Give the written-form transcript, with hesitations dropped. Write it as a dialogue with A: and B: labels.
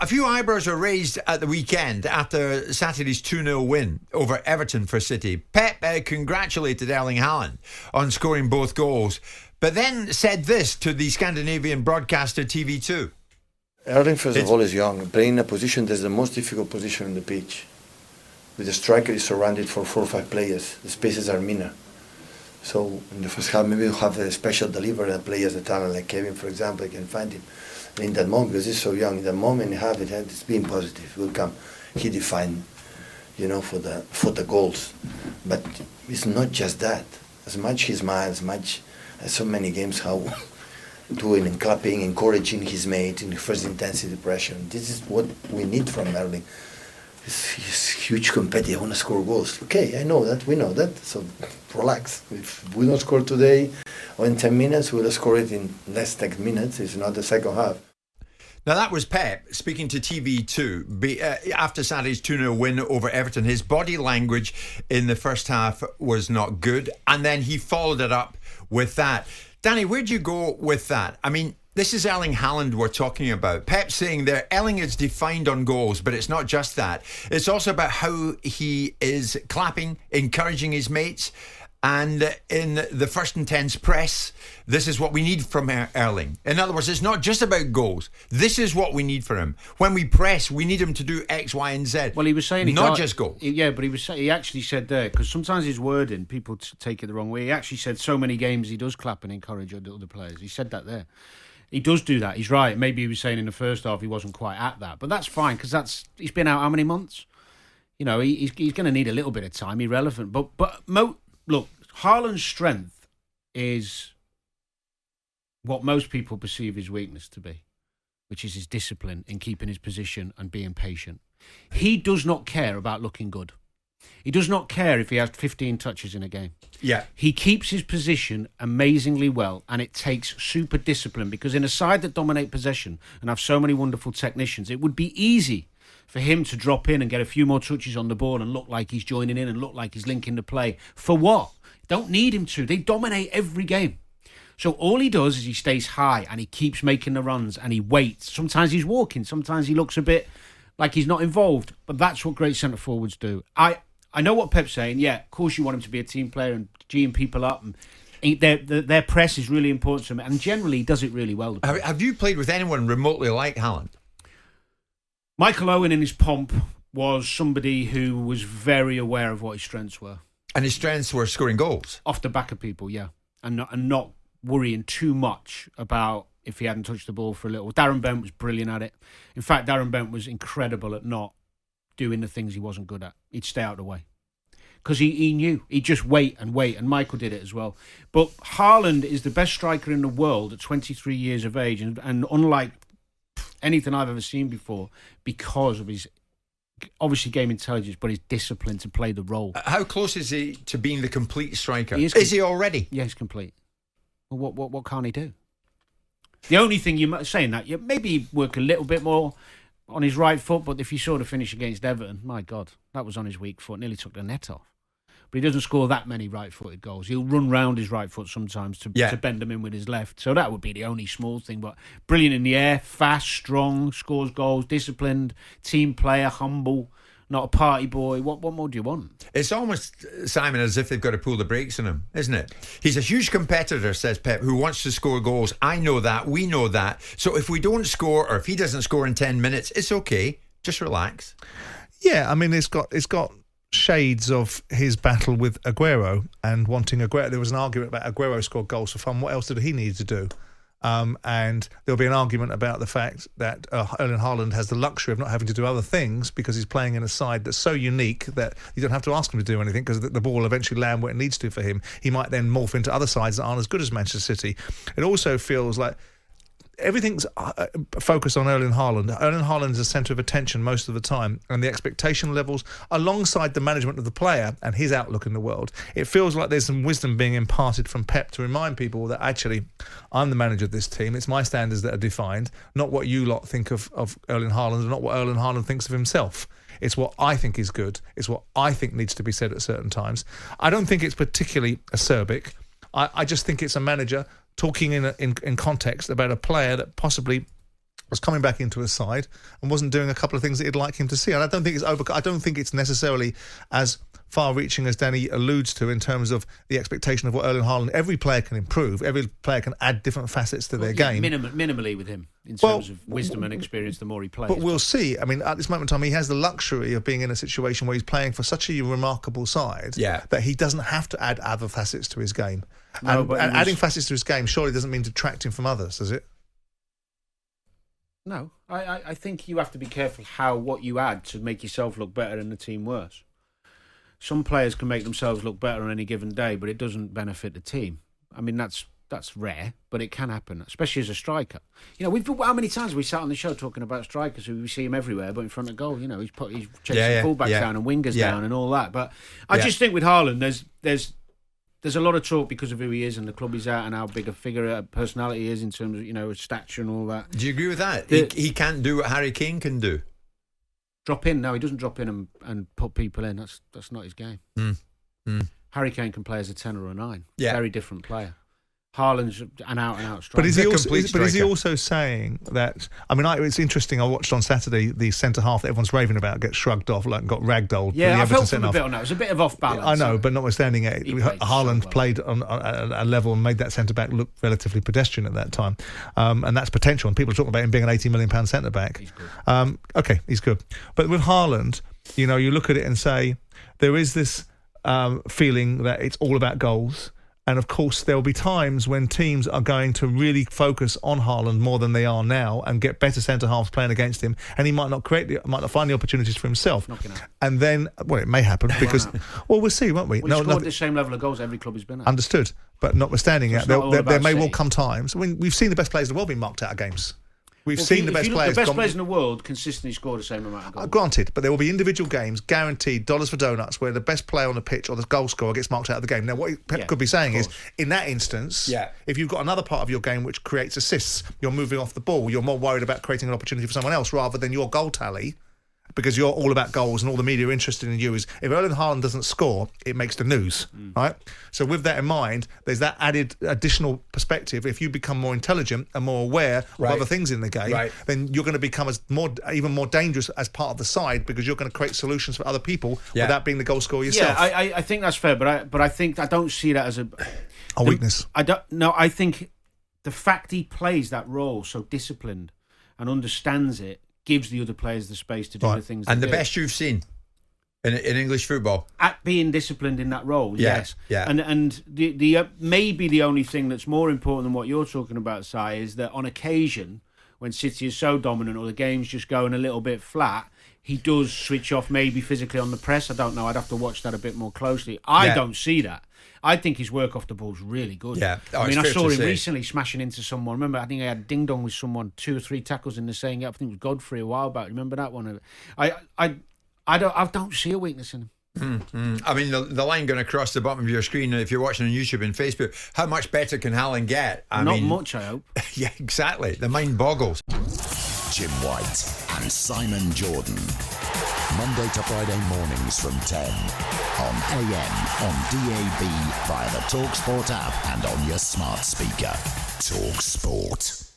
A: A few eyebrows were raised at the weekend after Saturday's 2-0 win over Everton for City. Pep congratulated Erling Haaland on scoring both goals, but then said this to the Scandinavian broadcaster TV2.
B: Erling, first of all, is young, playing in a position that's the most difficult position on the pitch. With the striker is surrounded for 4 or 5 players. The spaces are minor. So in the first half, maybe we'll have a special delivery and players that talent like Kevin, for example, I can find him. And in that moment, because he's so young, in that moment it's been positive. It will come. He defined, for the goals. But it's not just that. As much he smiles, as much as so many games how doing and clapping, encouraging his mate in the first intensity pressure. This is what we need from Erling. He's huge competitor, want to score goals. Okay, I know that, we know that, so relax. If we don't score today or in 10 minutes, we'll score it in less than 10 minutes. It's not the second half.
A: Now that was Pep speaking to TV2 after Saturday's 2-0 win over Everton. His body language in the first half was not good, and then he followed it up with that. Danny, where'd you go with that? I mean, this is Erling Haaland we're talking about. Pep saying there, Erling is defined on goals, but it's not just that. It's also about how he is clapping, encouraging his mates. And in the first intense press, this is what we need from Erling. In other words, it's not just about goals. This is what we need for him. When we press, we need him to do X, Y, and Z.
C: Well, he was saying
A: not just goals.
C: Yeah, but he actually said there, because sometimes his wording, people take it the wrong way. He actually said so many games he does clap and encourage other players. He said that there. He does do that. He's right. Maybe he was saying in the first half he wasn't quite at that, but that's fine because he's been out how many months? He's going to need a little bit of time. Irrelevant, but look, Haaland's strength is what most people perceive his weakness to be, which is his discipline in keeping his position and being patient. He does not care about looking good. He does not care if he has 15 touches in a game.
A: Yeah.
C: He keeps his position amazingly well, and it takes super discipline because in a side that dominate possession and have so many wonderful technicians, it would be easy for him to drop in and get a few more touches on the ball and look like he's joining in and look like he's linking the play. For what? Don't need him to. They dominate every game. So all he does is he stays high and he keeps making the runs and he waits. Sometimes he's walking. Sometimes he looks a bit like he's not involved. But that's what great centre-forwards do. I know what Pep's saying. Yeah, of course you want him to be a team player and geeing people up. And their press is really important to him. And generally he does it really well.
A: Have you played with anyone remotely like Haaland?
C: Michael Owen in his pomp was somebody who was very aware of what his strengths were.
A: And his strengths were scoring goals?
C: Off the back of people, yeah. And not worrying too much about if he hadn't touched the ball for a little. Darren Bent was brilliant at it. In fact, Darren Bent was incredible at not doing the things he wasn't good at. He'd stay out of the way. Because he knew. He'd just wait, and Michael did it as well. But Haaland is the best striker in the world at 23 years of age, and unlike anything I've ever seen before, because of his obviously game intelligence, but his discipline to play the role.
A: How close is he to being the complete striker?
C: Is
A: he already?
C: Yeah, he's complete. Well, what can't he do? The only thing you might saying that maybe work a little bit more on his right foot, but if you saw the finish against Everton, my God, that was on his weak foot. Nearly took the net off. But he doesn't score that many right-footed goals. He'll run round his right foot sometimes to bend them in with his left. So that would be the only small thing. But brilliant in the air, fast, strong, scores goals, disciplined, team player, humble, not a party boy. What more do you want?
A: It's almost, Simon, as if they've got to pull the brakes on him, isn't it? He's a huge competitor, says Pep, who wants to score goals. I know that. We know that. So if we don't score, or if he doesn't score in 10 minutes, it's okay. Just relax.
D: Yeah, I mean, it's got shades of his battle with Aguero and wanting Aguero. There was an argument about Aguero scored goals for fun. What else did he need to do? And there'll be an argument about the fact that Erling Haaland has the luxury of not having to do other things because he's playing in a side that's so unique that you don't have to ask him to do anything because the ball will eventually land where it needs to for him. He might then morph into other sides that aren't as good as Manchester City. It also feels like everything's focused on Erling Haaland. Erling Haaland is the centre of attention most of the time, and the expectation levels, alongside the management of the player and his outlook in the world, it feels like there's some wisdom being imparted from Pep to remind people that actually, I'm the manager of this team. It's my standards that are defined, not what you lot think of Erling Haaland, and not what Erling Haaland thinks of himself. It's what I think is good. It's what I think needs to be said at certain times. I don't think it's particularly acerbic. I just think it's a manager talking in context about a player that possibly was coming back into his side and wasn't doing a couple of things that he'd like him to see. And I don't think it's necessarily as far-reaching as Danny alludes to in terms of the expectation of what Erling Haaland. Every player can improve. Every player can add different facets to their game.
C: Minimally with him in terms of wisdom and experience. The more he plays,
D: but we'll see. I mean, at this moment in time, he has the luxury of being in a situation where he's playing for such a remarkable side that he doesn't have to add other facets to his game. And adding facets to his game surely doesn't mean detracting from others, does it?
C: No, I think you have to be careful what you add to make yourself look better and the team worse. Some players can make themselves look better on any given day, but it doesn't benefit the team. I mean, that's rare, but it can happen, especially as a striker. You know, how many times have we sat on the show talking about strikers who we see him everywhere, but in front of goal, you know, he's chasing fullbacks down and wingers down and all that. But I just think with Haaland, there's a lot of talk because of who he is and the club he's at and how big a figure, personality he is in terms of, you know, his stature and all that.
A: Do you agree with that? He can't do what Harry Kane can do.
C: Drop in? No, he doesn't drop in and put people in. That's not his game. Harry Kane can play as a 10 or a 9. Very different player. Haaland's an out-and-out striker.
D: But is he also saying that... I mean, it's interesting. I watched on Saturday the centre-half that everyone's raving about gets shrugged off, like got ragdolled.
C: Yeah, I felt him a bit on that. It was a bit of off-balance.
D: I know, but notwithstanding it, Haaland played on a level and made that centre-back look relatively pedestrian at that time. And that's potential. And people are talking about him being an £80 million centre-back.
C: He's good.
D: Okay, he's good. But with Haaland, you know, you look at it and say, there is this feeling that it's all about goals. And of course, there will be times when teams are going to really focus on Haaland more than they are now and get better centre halves playing against him, and he might not find the opportunities for himself. And then, well, it may happen because, we'll see, won't we?
C: Well, he scored the same level of goals every club he's been at.
D: Understood, but notwithstanding that, there may well come times when we've seen the best players in the world being marked out of games. We've seen the best players.
C: The best players in the world consistently score the same amount of goals.
D: Granted, but there will be individual games, guaranteed dollars for donuts, where the best player on the pitch or the goal scorer gets marked out of the game. Now, what Pep could be saying is, in that instance, if you've got another part of your game which creates assists, you're moving off the ball, you're more worried about creating an opportunity for someone else rather than your goal tally. Because you're all about goals and all the media are interested in you. Is if Erling Haaland doesn't score, it makes the news, right? So with that in mind, there's that additional perspective. If you become more intelligent and more aware of other things in the game, then you're going to become even more dangerous as part of the side because you're going to create solutions for other people without being the goal scorer yourself.
C: Yeah, I think that's fair, but I think I don't see that as a
D: weakness.
C: I think the fact he plays that role so disciplined and understands it gives the other players the space to do the things.
A: And
C: the
A: best you've seen in English football
C: at being disciplined in that role, yes.
A: Yeah.
C: And the maybe the only thing that's more important than what you're talking about, Si, is that on occasion when City is so dominant or the game's just going a little bit flat, he does switch off maybe physically on the press. I don't know. I'd have to watch that a bit more closely. I don't see that. I think his work off the ball is really good.
A: Yeah,
C: I mean, I saw him recently smashing into someone. Remember, I think I had ding dong with someone, 2 or 3 tackles in the same. I think it was Godfrey a while back. Remember that one? I don't see a weakness in him.
A: I mean, the line going across the bottom of your screen, if you're watching on YouTube and Facebook, how much better can Haaland get?
C: Not much, I hope.
A: Yeah, exactly. The mind boggles.
E: Jim White and Simon Jordan. Monday to Friday mornings from 10 on AM, on DAB, via the talkSPORT app and on your smart speaker. talkSPORT.